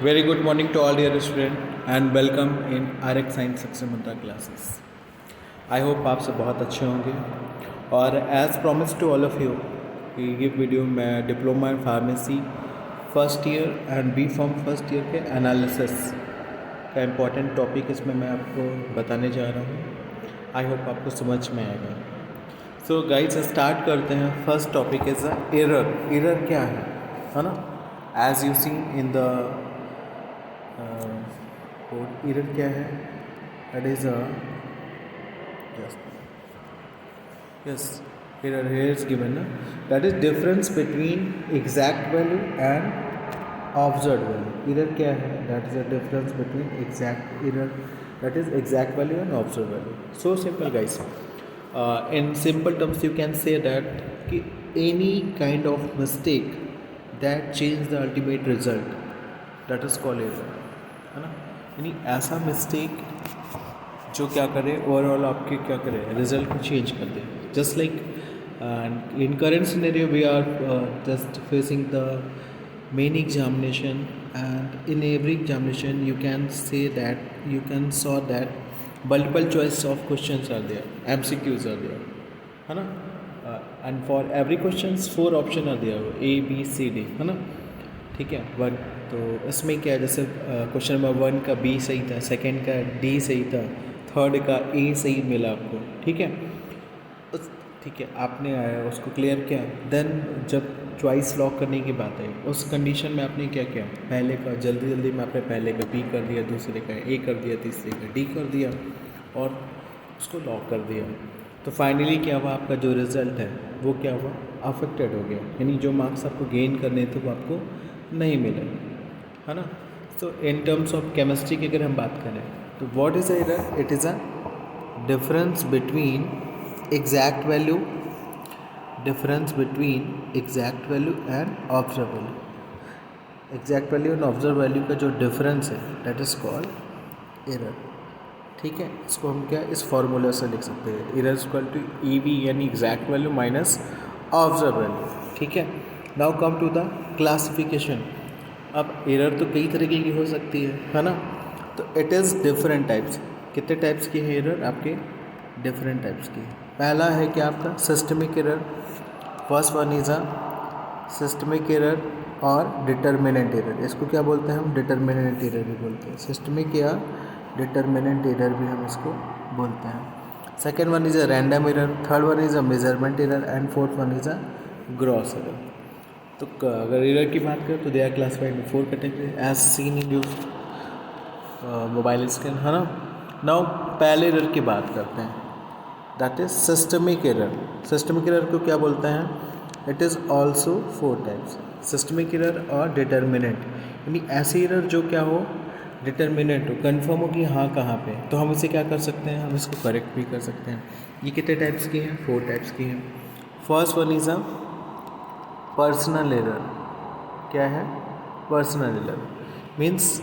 Very good morning to all dear student and welcome in RX Science Section Mantra classes. I hope आप सब बहुत अच्छे होंगे और as promise to all of you ये video मैं diploma in pharmacy first year and B pharm first year के analysis का इम्पॉर्टेंट टॉपिक इसमें मैं आपको बताने जा रहा हूँ. आई होप आपको समझ में आएगा. सो गाइस स्टार्ट करते हैं. First topic is error. Error क्या है ना. As you see in the error क्या है. That is yes error here is given ना. That is difference between exact value and observe value. Error क्या है. That is a difference between exact error that is exact value and observe value. So simple guys. In simple terms you can say that कि any kind of mistake that change the ultimate result that is called error है ना. यानी ऐसा mistake जो क्या करे overall आपके क्या करे रिजल्ट को चेंज कर दे. Just like in current scenario we are just facing the main examination and in every examination you can say that you can saw that multiple choice of questions are there, MCQs are there है ना. And for every questions 4 option are there, A B C D है ना. ठीक है. One तो इसमें क्या है जैसे क्वेश्चन नंबर 1 का B सही था, सेकंड का D सही था, थर्ड का A सही मिला आपको. ठीक है. ठीक है आपने आया उसको क्लियर किया. देन जब चॉइस लॉक करने की बात आई उस कंडीशन में आपने क्या किया. पहले का जल्दी में आपने पहले का B कर दिया, दूसरे का A कर दिया, तीसरे का D कर दिया और उसको लॉक कर दिया. तो फाइनली क्या हुआ आपका जो रिज़ल्ट है वो क्या हुआ अफेक्टेड हो गया. यानी जो मार्क्स आपको गेन करने थे वो आपको नहीं मिले है ना. सो इन टर्म्स ऑफ केमिस्ट्री की अगर हम बात करें तो what is error. It is a difference between exact value and observe value. Exact value and observe value का जो डिफरेंस है दैट इज़ कॉल्ड एरर. ठीक है. इसको हम क्या इस फॉर्मूला से लिख सकते हैं. एरर इक्वल टू EV यानी exact value minus observe value. ठीक है. Now come to the classification. अब एरर तो कई तरीके की हो सकती है ना. तो इट इज़ डिफरेंट टाइप्स. कितने टाइप्स की है एरर आपके. डिफरेंट टाइप्स की. पहला है क्या आपका systemic error. First one is a systemic error और डिटर्मिनेंट एरर. इसको क्या बोलते हैं हम डिटर्मिनेंट एरर भी बोलते हैं. सिस्टमिक या डिटर्मिनेंट एरर भी हम इसको बोलते हैं. Second one is a random error. Third one is a measurement error and fourth one is a gross error. तो अगर एरर की बात करें तो they are classified in 4 category as seen in your mobile screen है ना. Now पहले error की बात करते हैं that is systemic error. Systemic error को क्या बोलते हैं. It is also 4 types. Systemic error और डिटर्मिनेंट यानी ऐसी एरर जो क्या हो डिटर्मिनेंट हो कन्फर्म हो कि हाँ कहाँ पे. तो हम इसे क्या कर सकते हैं हम इसको करेक्ट भी कर सकते हैं. ये कितने टाइप्स की हैं 4 टाइप्स की हैं. First one is a personal error. क्या है personal error means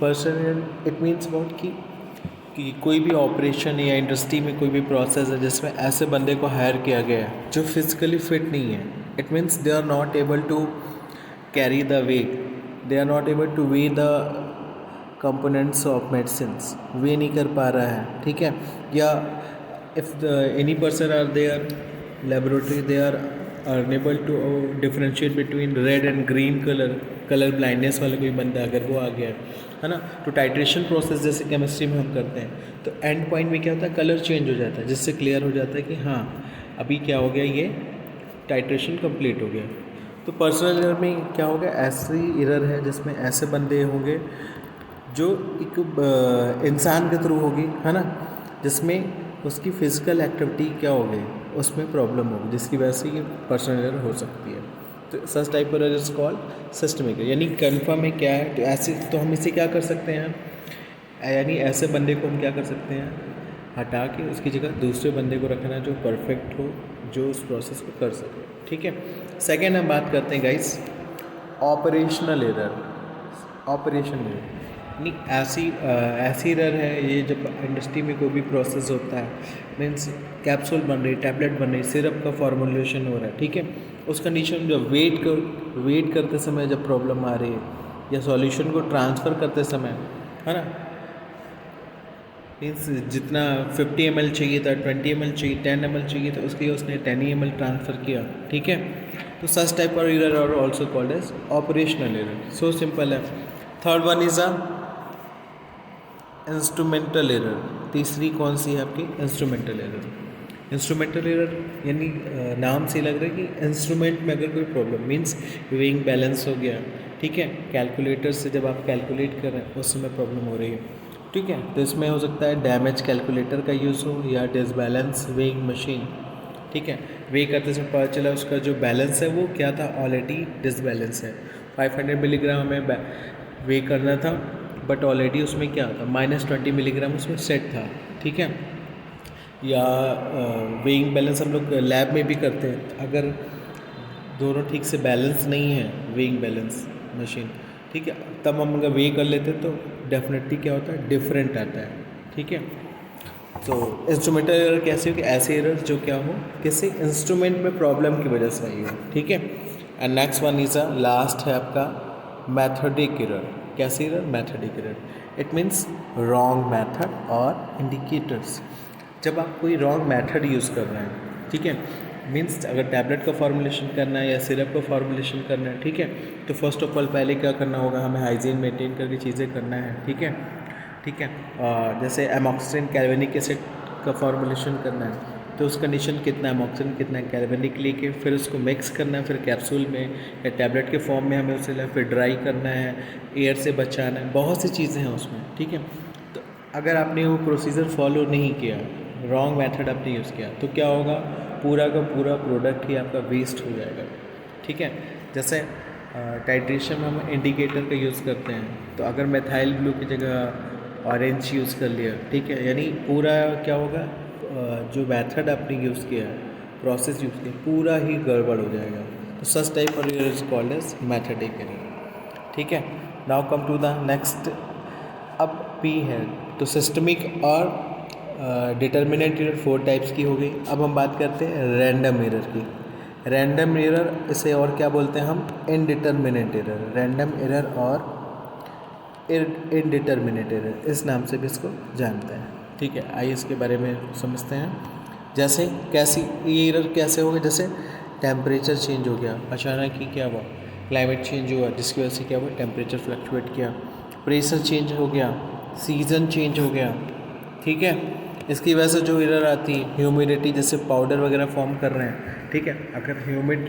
personal it means about कि कोई भी ऑपरेशन या इंडस्ट्री में कोई भी प्रोसेस है जिसमें ऐसे बंदे को हायर किया गया है जो फिजिकली फिट नहीं है. It means they are not able to carry the weight. They are not able to weigh the components of medicines. Weigh नहीं कर पा रहा है. ठीक है. या if any person are there laboratory they are unable to differentiate between red and green colour blindness वाला कोई बंदा अगर वो आ गया है ना. तो टाइट्रेशन प्रोसेस जैसे केमिस्ट्री में हम करते हैं तो एंड पॉइंट में क्या होता है कलर चेंज हो जाता है जिससे क्लियर हो जाता है कि हाँ अभी क्या हो गया ये टाइट्रेशन कंप्लीट हो गया. तो पर्सनल एरर में क्या होगा ऐसी एरर है जिसमें ऐसे बंदे होंगे जो एक इंसान के थ्रू होगी है ना जिसमें उसकी फ़िज़िकल एक्टिविटी क्या हो गई उसमें प्रॉब्लम होगी जिसकी वजह से ये पर्सनल एरर हो सकती है. तो सच टाइप पर इज कॉल्ड सिस्टमिक यानी कन्फर्म है क्या है. तो ऐसे तो हम इसे क्या कर सकते हैं यानी ऐसे बंदे को हम क्या कर सकते हैं हटा के उसकी जगह दूसरे बंदे को रखना जो परफेक्ट हो जो उस प्रोसेस को कर सके. ठीक है. सेकेंड हम बात करते हैं guys operational error. Operation error नहीं ऐसी एरर है ये जब इंडस्ट्री में कोई भी प्रोसेस होता है मीन्स कैप्सूल बन रही टैबलेट बन रही सिरप का फॉर्मुलेशन हो रहा है. ठीक है. उस कंडीशन में जब वेट करते समय जब प्रॉब्लम आ रही है या सॉल्यूशन को ट्रांसफ़र करते समय, है ना, मीन्स जितना 50 ml चाहिए था 20 ml चाहिए 10 ml चाहिए था, उसके लिए उसने 10 ml ट्रांसफ़र किया, ठीक है। तो such type of error are also called as operational error. So simple है। Third one is a instrumental error. तीसरी कौन सी है आपकी? Instrumental error. इंस्ट्रूमेंटल एरर यानी नाम से लग रहा है कि इंस्ट्रूमेंट में अगर कोई प्रॉब्लम, मीन्स वेइंग बैलेंस हो गया, ठीक है, कैलकुलेटर से जब आप कैलकुलेट कर रहे हैं उस समय प्रॉब्लम हो रही है, ठीक है। तो इसमें हो सकता है डैमेज कैलकुलेटर का यूज़ हो या डिसबैलेंस वेइंग मशीन, ठीक है। वे करते समय पता चला उसका जो बैलेंस है वो क्या था, ऑलरेडी डिसबैलेंस है। 500 मिलीग्राम हमें वे करना था, बट ऑलरेडी उसमें क्या था, -20 मिलीग्राम उसमें सेट था, ठीक है। या वेइंग बैलेंस हम लोग लैब में भी करते हैं, अगर दोनों ठीक से बैलेंस नहीं है वेइंग बैलेंस मशीन, ठीक है, तब हम अगर वे कर लेते तो डेफिनेटली क्या होता है, डिफरेंट आता है, ठीक है। तो इंस्ट्रूमेंटल एरर कैसे हो कि ऐसे एरर जो क्या हो किसी इंस्ट्रूमेंट में प्रॉब्लम की वजह से आई हो, ठीक है। And next one is a last है आपका मैथोडिक एरर। कैसे error? Methodic error. It means wrong method और इंडिकेटर्स। जब आप कोई रॉन्ग मैथड यूज़ कर रहे हैं, ठीक है, मीन्स अगर टैबलेट का फॉर्मुलेशन करना है या सिरप का फॉर्मुलेशन करना है, ठीक है, तो फर्स्ट ऑफ ऑल पहले क्या करना होगा, हमें हाइजीन मेंटेन करके चीज़ें करना है, ठीक है, ठीक है। जैसे एमॉक्सिन कैल्वेनिक एसिड का फॉर्मुलेशन करना है तो उस कंडीशन कितना एमॉक्सिन कितना कैल्वेनिक लेके फिर उसको मिक्स करना है, फिर कैप्सूल में या टैबलेट के फॉर्म में हमें उसे फिर ड्राई करना है, एयर से बचाना है, बहुत सी चीज़ें हैं उसमें, ठीक है। तो अगर आपने वो प्रोसीजर फॉलो नहीं किया, रॉन्ग मेथड आपने यूज़ किया, तो क्या होगा, पूरा का पूरा प्रोडक्ट ही आपका वेस्ट हो जाएगा, ठीक है। जैसे टाइट्रेशन में हम इंडिकेटर का यूज़ करते हैं, तो अगर मेथाइल ब्लू की जगह ऑरेंज यूज़ कर लिया, ठीक है, यानी पूरा क्या होगा, जो मेथड आपने यूज़ किया है, प्रोसेस यूज़ किया, पूरा ही गड़बड़ हो जाएगा। तो such type of error is called as methodic error, ठीक है। Now come to the next. अब पी है तो सिस्टमिक और डिटर्मिनेंट एरर 4 टाइप्स की हो गई। अब हम बात करते हैं रैंडम एरर की। रैंडम एरर इसे और क्या बोलते हैं हम, इनडिटर्मिनेंट एरर। रैंडम एरर और इनडिटर्मिनेट एरर, इस नाम से भी इसको जानते हैं, ठीक है। आइए इसके बारे में समझते हैं। जैसे कैसी ये एरर कैसे होगा, जैसे टेम्परेचर चेंज हो गया अचानक ही, क्या हुआ, क्लाइमेट चेंज हुआ जिसकी वजह से क्या हुआ, टेम्परेचर फ्लक्चुएट किया, प्रेशर चेंज हो गया, सीज़न चेंज हो गया, ठीक है। इसकी वजह से जो एरर आती है, ह्यूमिडिटी, जैसे पाउडर वगैरह फॉर्म कर रहे हैं, ठीक है, अगर ह्यूमिड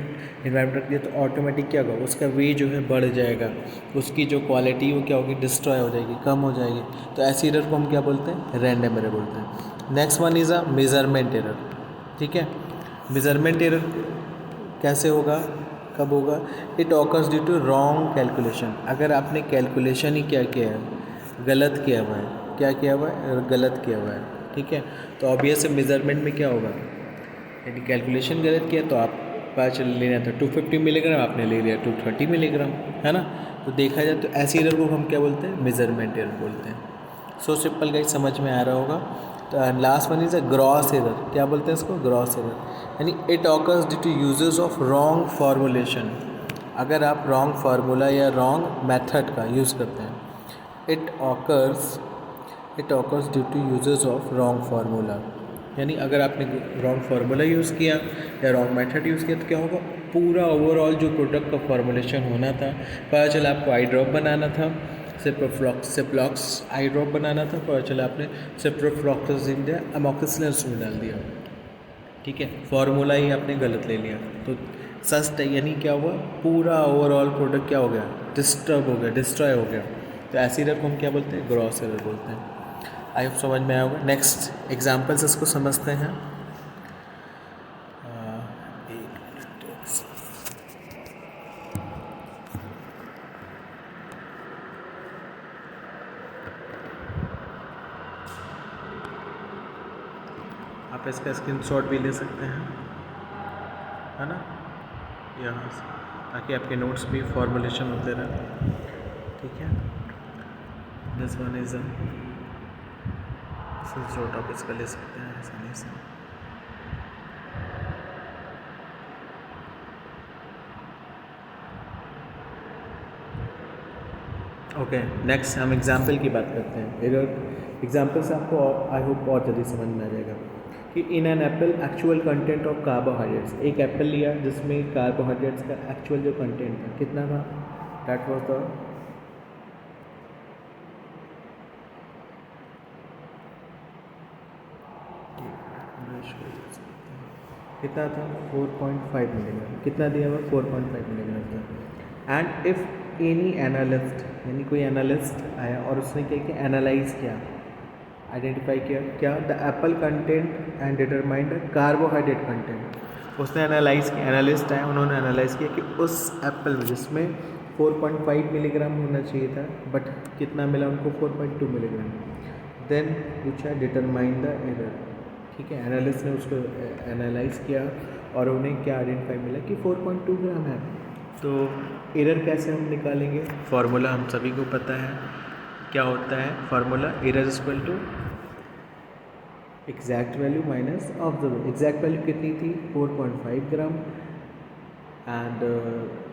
इन्वायरमेंट रख दिया तो ऑटोमेटिक क्या होगा, उसका वे जो है बढ़ जाएगा, उसकी जो क्वालिटी वो क्या होगी, डिस्ट्रॉय हो जाएगी, कम हो जाएगी। तो ऐसी एरर को हम क्या बोलते हैं, रैंडम एरर बोलते हैं। Next one is a measurement error, ठीक है। मेजरमेंट एरर कैसे होगा, कब होगा, it occurs due to wrong calculation. अगर आपने कैलकुलेशन ही क्या किया है, गलत किया हुआ है, क्या किया हुआ है, गलत किया हुआ है, ठीक है, तो ऑब्वियस मेजरमेंट में क्या होगा, यदि कैलकुलेशन गलत किया तो आप पता चल लेना था 250 मिलीग्राम, आपने ले लिया 230 मिलीग्राम, है ना। तो देखा जाए तो ऐसी एरर को हम क्या बोलते हैं, मेजरमेंट एरर बोलते हैं। सो सिंपल गाइस, समझ में आ रहा होगा। तो last one is a gross error. क्या बोलते हैं इसको, ग्रॉस एरर, यानी it occurs due to uses of wrong formulation. अगर आप रॉन्ग फार्मूला या रॉन्ग मेथड का यूज़ करते हैं, it occurs due to uses of wrong formula, यानी अगर आपने रॉन्ग फार्मूला यूज़ किया या रॉन्ग मेथड यूज़ किया तो क्या होगा, पूरा ओवरऑल जो प्रोडक्ट का फॉर्मुलेशन होना था, पता चला आपको आई ड्रॉप बनाना था, सिप्रोफ्लॉक्स आई ड्रॉप बनाना था, पता चला आपने सिप्रोफ्लॉक्सासिन या अमोक्सिसिलिन उसमें डाल दिया, ठीक है, फार्मूला ही आपने गलत ले लिया। तो सच यानी क्या हुआ, पूरा ओवरऑल प्रोडक्ट क्या हो गया, डिस्टर्ब हो गया, डिस्ट्रॉय हो गया। तो ऐसी एरर को हम क्या बोलते हैं, ग्रॉस एरर बोलते हैं। आई होप समझ में आया होगा। नेक्स्ट एग्जाम्पल्स इसको समझते हैं। आप इसका स्क्रीनशॉट भी ले सकते हैं, है ना, यहाँ से, ताकि आपके नोट्स भी फॉर्मुलेशन होते रहे, ठीक है। दिस वन इज़ स्क्रीनशॉट आप इसका ले सकते हैं आसानी से। ओके, नेक्स्ट हम एग्जाम्पल की बात करते हैं। एग्जाम्पल से आपको आई होप और जल्दी समझ में आ जाएगा कि in an apple actual content of carbohydrates, एक एप्पल लिया जिसमें कार्बोहाइड्रेट्स का एक्चुअल जो कंटेंट था कितना था, दैट वाज द कितना था 4.5 मिलीग्राम, कितना दिया हुआ 4.5 मिलीग्राम था। एंड इफ़ एनी एनालिस्ट, यानी कोई एनालिस्ट आया और उसने क्या किया, एनालाइज किया, आइडेंटिफाई किया क्या, the Apple content and determined the carbohydrate content. उसने एनालाइज किया, एनालिस्ट आया, उन्होंने एनालाइज किया कि उस एप्पल में जिसमें 4.5 मिलीग्राम होना चाहिए था बट कितना मिला उनको 4.2 मिलीग्राम। देन पूछा डिटरमाइन द एरर, ठीक है, एनालिस्ट ने उसको एनालाइज किया और उन्हें क्या आइडेंटिफाई मिला कि 4.2 ग्राम है। तो एरर कैसे हम निकालेंगे, फार्मूला हम सभी को पता है, क्या होता है formula, error equal to exact value minus observe. Exact value कितनी थी 4.5 ग्राम एंड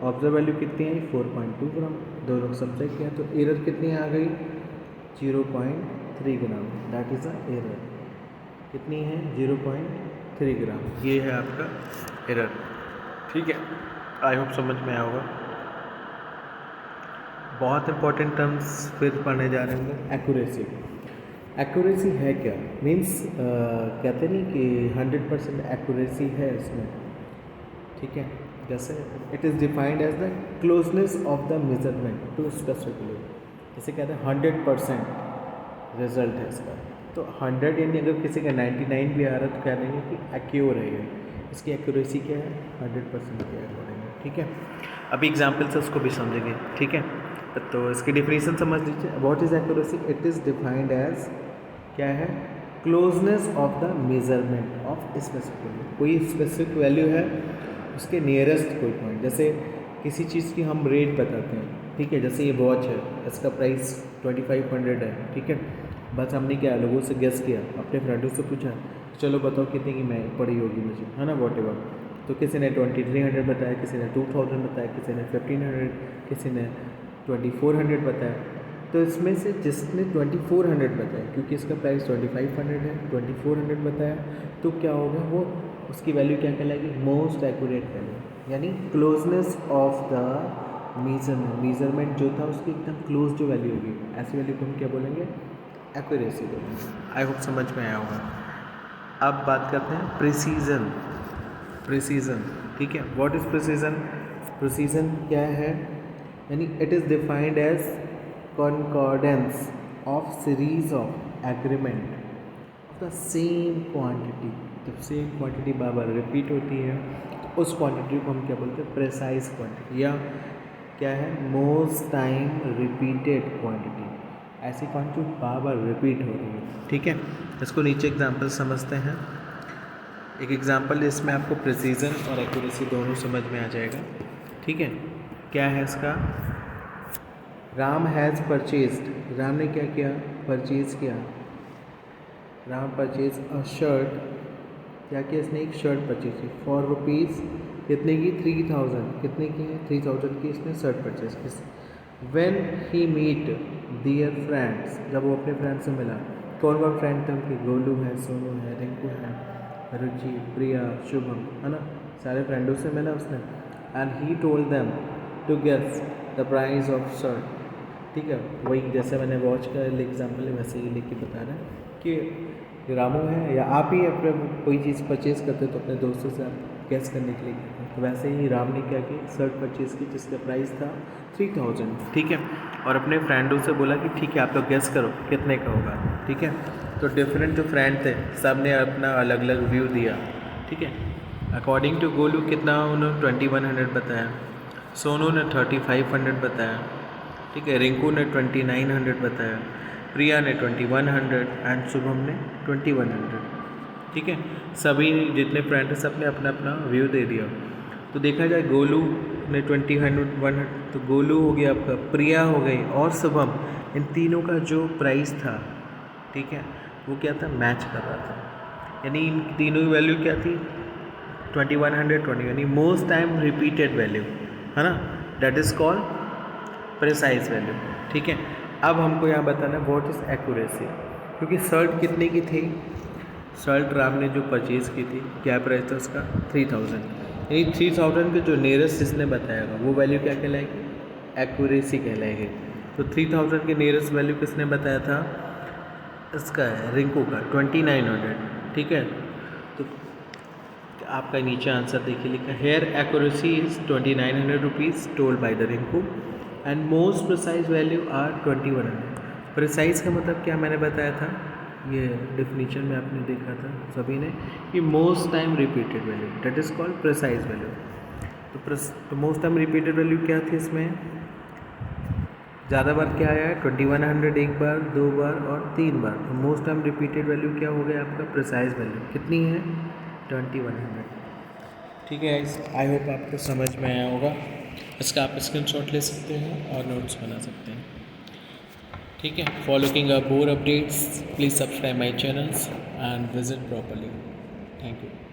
ऑब्जर्व वैल्यू कितनी आई 4.2 ग्राम, दोनों सब्जेक्ट किया तो एरर कितनी आ गई 0.3 ग्राम, दैट इज़ अ एरर। कितनी है 0.3 ग्राम, ये है आपका एरर। ठीक है, आई होप समझ में आया होगा। बहुत इंपॉर्टेंट टर्म्स फिर पढ़ने जा रहे हैं। एक्यूरेसी, एक्यूरेसी है क्या, मीन्स कहते नहीं कि 100% एक्यूरेसी है इसमें, ठीक है। जैसे it is defined as the closeness of the measurement to specifically, जैसे कहते हैं 100% रिजल्ट है इसका। तो 100 यानी अगर किसी का 99 भी आ रहा है तो कह देंगे कि एक्यूर है ये, इसकी एक्यूरेसी क्या है 100% की बोलेंगे, ठीक है। अभी एग्जाम्पल से उसको भी समझेंगे, ठीक है। तो इसकी डिफिनीशन समझ लीजिए। What is accuracy, it is defined as क्या है, closeness of the measurement of specific, कोई स्पेसिफिक वैल्यू है उसके नियरेस्ट कोई पॉइंट। जैसे किसी चीज़ की हम रेट बताते हैं, ठीक है, जैसे ये वॉच है, इसका प्राइस 2500 है, ठीक है। बस हमने क्या लोगों से गेस किया, अपने फ्रेंडों से पूछा, चलो बताओ कितने की मैं पड़ी होगी मुझे, है ना, वॉट एवर। तो किसी ने 2300 बताया, किसी ने 2000 बताया, किसी ने 1500, किसी ने 2400 बताया। तो इसमें से जिसने 2400 बताया, क्योंकि इसका प्राइस 2500 है, 2400 बताया, तो क्या होगा, वो उसकी वैल्यू क्या कहलाएगी, मोस्ट एक्यूरेट वैल्यू, यानी क्लोजनेस ऑफ द मेजरमेंट जो था उसकी एकदम क्लोज जो वैल्यू होगी, ऐसी वैल्यू को हम क्या बोलेंगे, एक्यूरेसी बोलेंगे। आई होप समझ में आया होगा। अब बात करते हैं प्रिसीजन। प्रिसीजन, ठीक है, व्हाट इज़ प्रिसीजन, प्रिसीजन क्या है, यानी it is defined as concordance of series of agreement of the same quantity. जब सेम क्वांटिटी बार बार रिपीट होती है तो उस क्वांटिटी को हम क्या बोलते हैं, प्रेसाइज क्वांटिटी, या क्या है, मोस्ट टाइम रिपीटेड क्वांटिटी, ऐसी क्वांटिटी बार बार रिपीट हो रही है, ठीक है। इसको नीचे एग्जांपल समझते हैं। एक एग्जांपल इसमें आपको प्रिसीजन और एक्यूरेसी दोनों समझ में आ जाएगा, ठीक है। क्या है इसका, राम हैज़ परचेज्ड, राम ने क्या किया, परचेज किया, राम परचेज अ शर्ट, क्या किया इसने, एक शर्ट परचेज की फॉर रुपीज़ कितने की 3000, कितने की है 3000 की इसने शर्ट परचेज की। When he meet their friends, जब वो अपने फ्रेंड से मिला, कौन कौन फ्रेंड थे उनके, गोलू है, सोनू है, रिंकू है, रुचि, प्रिया, शुभम, है ना, सारे फ्रेंडों से मिला उसने। And he told them to guess the price of shirt, ठीक है। वही जैसे मैंने वॉच का एग्जाम्पल है वैसे ही लिख के बता रहा है कि रामू है या आप ही अपने कोई चीज़ परचेज़ करते हो तो अपने दोस्तों से आप गैस करने के लिए करते हैं। तो वैसे ही राम ने क्या की, शर्ट परचेज़ की जिसका प्राइस था 3000, ठीक है, और अपने फ्रेंडों से बोला कि ठीक है आप लोग गैस करो कितने का होगा, ठीक है। तो डिफरेंट जो फ्रेंड थे सब ने अपना अलग अलग व्यू दिया, ठीक है। अकॉर्डिंग टू गोलू कितना उन्होंने 2100 बताया, सोनू ने 3500 बताया, ठीक है, रिंकू ने 2900 बताया, प्रिया ने 2100 एंड शुभम ने 2100, ठीक है। सभी जितने फ्रेंड हैं सब ने अपना अपना व्यू दे दिया। तो देखा जाए गोलू ने 20 तो गोलू हो गया आपका, प्रिया हो गई और शुभम, इन तीनों का जो प्राइस था, ठीक है, वो क्या था, मैच कर रहा था, यानी इन तीनों की वैल्यू क्या थी 2100, यानी मोस्ट टाइम रिपीटेड वैल्यू, है ना, that is called precise value, ठीक है। अब हमको यहाँ बताना है व्हाट इज़ एक्यूरेसी, क्योंकि शर्ट कितने की थी, शर्ट राम ने जो परचेज़ की थी क्या प्राइस था उसका 3000, यानी 3000 के जो नियरेस्ट जिसने बताया वो वैल्यू क्या कहलाएगी, एक्यूरेसी कहलाएगी। तो 3000 के नियरेस्ट वैल्यू किसने बताया था, इसका है रिंकू का 2900, ठीक है। तो आपका नीचे आंसर देखिए लिखा, here accuracy is 2900 rupees told by the Rinku and most precise value are 2100। Precise का मतलब क्या मैंने बताया था, ये डिफिनीशन में आपने देखा था सभी ने कि most time repeated value that is called precise value. तो मोस्ट टाइम रिपीटेड वैल्यू क्या थी इसमें, ज़्यादा बार क्या आया है 2100, एक बार, दो बार और तीन बार। तो मोस्ट टाइम रिपीटेड वैल्यू क्या हो गया आपका, प्रिसाइज वैल्यू कितनी है 2100। ठीक है, आई होप आपको समझ में आया होगा। इसका आप स्क्रीनशॉट ले सकते हैं और नोट्स बना सकते हैं। ठीक है, for looking up more updates, please subscribe my channels and visit properly. Thank you.